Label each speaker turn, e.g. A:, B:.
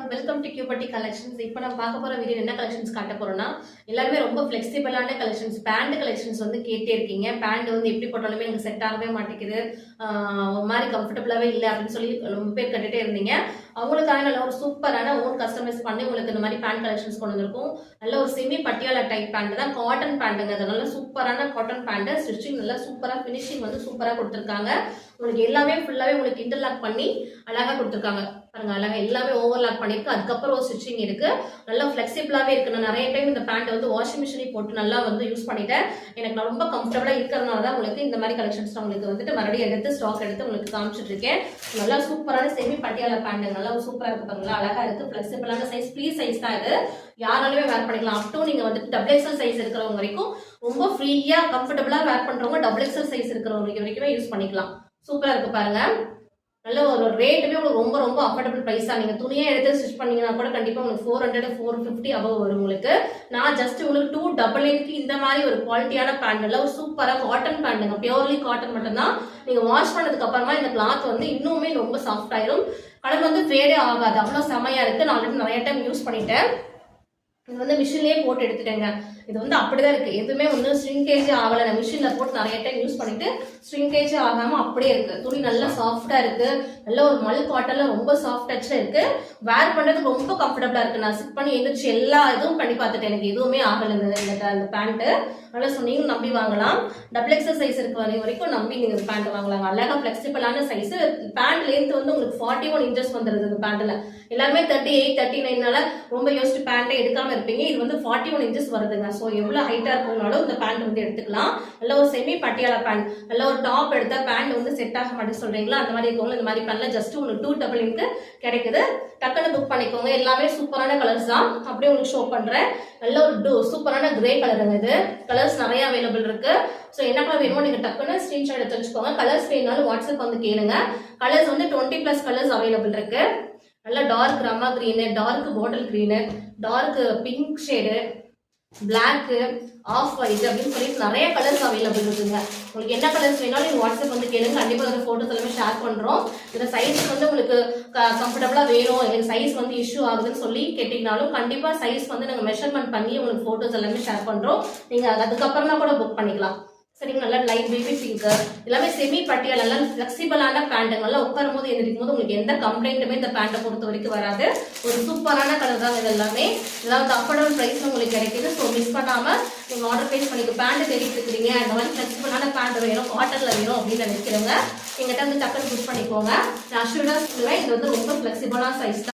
A: வணக்கம் welcome to கியூபட்டி collections. இப்போ நம்ம பார்க்க போற வீடியோ என்ன கலெக்ஷன்ஸ் காட்ட போறோம்னா எல்லாருமே ரொம்ப ஃபிளெக்சிபிளான கலெக்ஷன்ஸ் பேண்ட் கலெக்ஷன்ஸ் வந்து கேட்டே இருக்கீங்க. பேண்ட் வந்து எப்படி போட்டாலுமே எனக்கு செட் ஆகவே மாட்டேங்குது, ஒரு மாதிரி கம்ஃபர்டபுளாவே இல்லை அப்படின்னு சொல்லி ரொம்ப பேர் கட்டுட்டே இருந்தீங்க. அவங்களுக்காக நல்ல ஒரு சூப்பரான ஓன் கஸ்டமைஸ் பண்ணி உங்களுக்கு இந்த மாதிரி பேண்ட் கலெக்ஷன்ஸ் கொண்டு வந்திருக்கும். நல்ல ஒரு செமி பட்டியாலா டைப் பேண்ட் தான், காட்டன் பேண்ட்டுங்க. அது நல்ல சூப்பரான காட்டன் பேண்ட், ஸ்டிச்சிங் நல்லா சூப்பரா, ஃபினிஷிங் வந்து சூப்பரா கொடுத்துருக்காங்க. உங்களுக்கு எல்லாமே ஃபுல்லாவே உங்களுக்கு இன்டர்லாக் பண்ணி அழகா கொடுத்துருக்காங்க பாருங்க. அழகா எல்லாமே ஓவர்லாக் பண்ணிருக்கு. அதுக்கப்புறம் ஒரு ஸ்டிச்சிங் இருக்கு. நல்லா ஃபிளெக்சிபிளாவே இருக்கு. நான் நிறைய டைம் இந்த பேண்ட் வந்து வாஷிங் மிஷினில் போட்டு நல்லா வந்து யூஸ் பண்ணிட்டேன். எனக்கு நான் ரொம்ப கம்ஃபர்டபுளா இருக்கிறதுனால தான் உங்களுக்கு இந்த மாதிரி கலெக்ஷன்ஸ் உங்களுக்கு வந்துட்டு மறுபடியும் எடுத்து ஸ்டாக் எடுத்து உங்களுக்கு காமிச்சிட்டு இருக்கேன். நல்லா சூப்பரான செமி பட்டியாலா பேண்ட் நல்லா சூப்பரா இருக்கு பாருங்களா. அழகா இருக்கு. ஃபிளெக்சிபிளான சைஸ், ஃப்ரீ சைஸ் தான் இது. யாராலுமே வேர் பண்ணிக்கலாம். அப் டு நீங்க வந்துட்டு டபுள் எக்ஸல் சைஸ் இருக்கிறவங்க வரைக்கும் ரொம்ப ஃப்ரீயா கம்ஃபர்டபுளா வேர் பண்றவங்க டபுள் எக்ஸல் சைஸ் இருக்கிறவங்க வரைக்குமே யூஸ் பண்ணிக்கலாம். சூப்பரா இருக்கு பாருங்க. நல்ல ஒரு ரேட்டுமே உங்களுக்கு ரொம்ப ரொம்ப அஃபோர்டபுள் பிரைஸ் தான். நீங்க துணியை எடுத்து ஸ்டிச் பண்ணீங்கன்னா கூட கண்டிப்பா உங்களுக்கு 400 450 அபவ் வரும் உங்களுக்கு. நான் ஜஸ்ட் உங்களுக்கு 299 இந்த மாதிரி ஒரு குவாலிட்டியான பேண்ட், ஒரு சூப்பரா காட்டன் பேண்ட்டுங்க, பியூர்லி காட்டன் மட்டும் தான். நீங்க வாஷ் பண்ணதுக்கு அப்புறமா இந்த கிளாத் வந்து இன்னுமே ரொம்ப சாஃப்ட் ஆயிரும். கலர் வந்து ஃபேடே ஆகாது, அவ்வளவு செமையா இருக்கு. நான் ஆல்ரெடி நிறைய டைம் யூஸ் பண்ணிட்டேன். இது வந்து மிஷின்லயே போட்டு எடுத்துட்டேங்க. இது வந்து அப்படிதான் இருக்கு, எதுவுமே வந்து ஸ்ட்ரிங்கேஜ் ஆகலை. நான் மிஷின்ல போட்டு நிறைய டைம் யூஸ் பண்ணிட்டு ஸ்ட்ரிங்கேஜ் ஆகாம அப்படியே இருக்கு. துணி நல்லா சாஃப்டா இருக்கு. நல்ல ஒரு மல் காட்டன்ல ரொம்ப சாஃப்ட் டச்ல இருக்கு. வேர் பண்றதுக்கு ரொம்ப கம்ஃபர்டபுளா இருக்கு. நான் சிட் பண்ணி எந்திரிச்சு எல்லா இதுவும் பண்ணி பார்த்துட்டேன், எனக்கு எதுவுமே ஆகலை இந்த பேண்ட். நல்லா சொன்னீங்க, நம்பி வாங்கலாம். டபுள் எக்ஸல் சைஸ் இருக்க வரைக்கும் நம்பி நீங்க இந்த பேண்ட் வாங்கலாம். அழகா ஃபிளெக்சிபிளான சைஸ். பேண்ட் லென்த் வந்து உங்களுக்கு 41 இன்ச்சஸ் வந்துருது இந்த பேண்ட்ல. எல்லாருமே 38 39னால ரொம்ப யோசிச்சு பேண்டே எடுக்காம இருப்பீங்க. இது வந்து 41 இன்ச்சஸ் வருதுங்க. ஸோ எவ்வளவு ஹைட்டா இருக்கவங்கனாலும் இந்த பேண்ட் வந்து எடுத்துக்கலாம். நல்ல ஒரு செமி பட்டியாலா பேண்ட், நல்ல ஒரு டாப் எடுத்தா பேண்ட் வந்து செட் ஆக மாட்டேன்னு சொல்றீங்களா, அந்த மாதிரி இருக்கவங்க இந்த மாதிரி பேண்ட்ல ஜஸ்ட் உங்களுக்கு 299 கிடைக்குது. டக்குன்னு புக் பண்ணிக்கோங்க. எல்லாமே சூப்பரான கலர்ஸ் தான். அப்படியே உங்களுக்கு ஷோ பண்றேன். நல்ல ஒரு சூப்பரான கிரே கலருங்க. இது கலர்ஸ் நிறைய அவைலபிள் இருக்கு. ஸோ என்ன கலர் வேணுமோ நீங்க டக்குன்னு ஸ்கிரீன்ஷாட் எடுத்து வச்சுக்கோங்க. கலர்ஸ் வேணாலும் வாட்ஸ்அப் வந்து கேளுங்க. கலர்ஸ் வந்து 20+ கலர்ஸ் அவைலபிள் இருக்கு. நல்ல dark Rama green, dark bottle green, dark pink shade, black, off white அப்படின்னு சொல்லிட்டு நிறைய கலர்ஸ் அவைலபிள் இருக்குங்க. உங்களுக்கு என்ன கலர்ஸ் வேணாலும் நீங்க வாட்ஸ்அப் வந்து கேளுங்க. கண்டிப்பா அந்த போட்டோஸ் எல்லாமே ஷேர் பண்றோம். இந்த சைஸ் வந்து உங்களுக்கு கம்ஃபர்டபுளா வேணும், எனக்கு சைஸ் வந்து இஷ்யூ ஆகுதுன்னு சொல்லி கேட்டீங்கனாலும் கண்டிப்பா சைஸ் வந்து நாங்க மெஷர்மெண்ட் பண்ணி உங்களுக்கு போட்டோஸ் எல்லாமே ஷேர் பண்றோம். நீங்க அதுக்கப்புறமா கூட புக் பண்ணிக்கலாம். சரிங்க. நல்லா லைட் பேபி பிங்க், எல்லாமே செமி பட்டியாலா, நல்லா ஃபிளெக்சிபிளான பேண்ட். நல்லா உட்காரும் போது எந்திரிக்கும் போது உங்களுக்கு எந்த கம்ப்ளைண்ட்டுமே இந்த பேண்டை பொறுத்த வரைக்கும் வராது. ஒரு சூப்பரான கலர் தான் இது எல்லாமே. இதெல்லாம் வந்து அஃபோர்டபுள் பிரைஸ்ல உங்களுக்கு கிடைக்குது. ஸோ மிஸ் பண்ணாம நீங்க ஆர்டர் பிளேஸ் பண்ணிக்க. பேண்ட் தேடிட்டு இருக்கிறீங்க, இந்த மாதிரி ஃபிளெக்சிபிளான பேண்ட் வேணும், காட்டன்ல வேணும் அப்படின்னு நினைக்கிறவங்க எங்கிட்ட வந்து டக்குன்னு புக் பண்ணிக்கோங்க. நான் அஷ்யூரா சொல்லுவேன், இது வந்து ரொம்ப ஃபிளெக்சிபிளான சைஸ் தான்.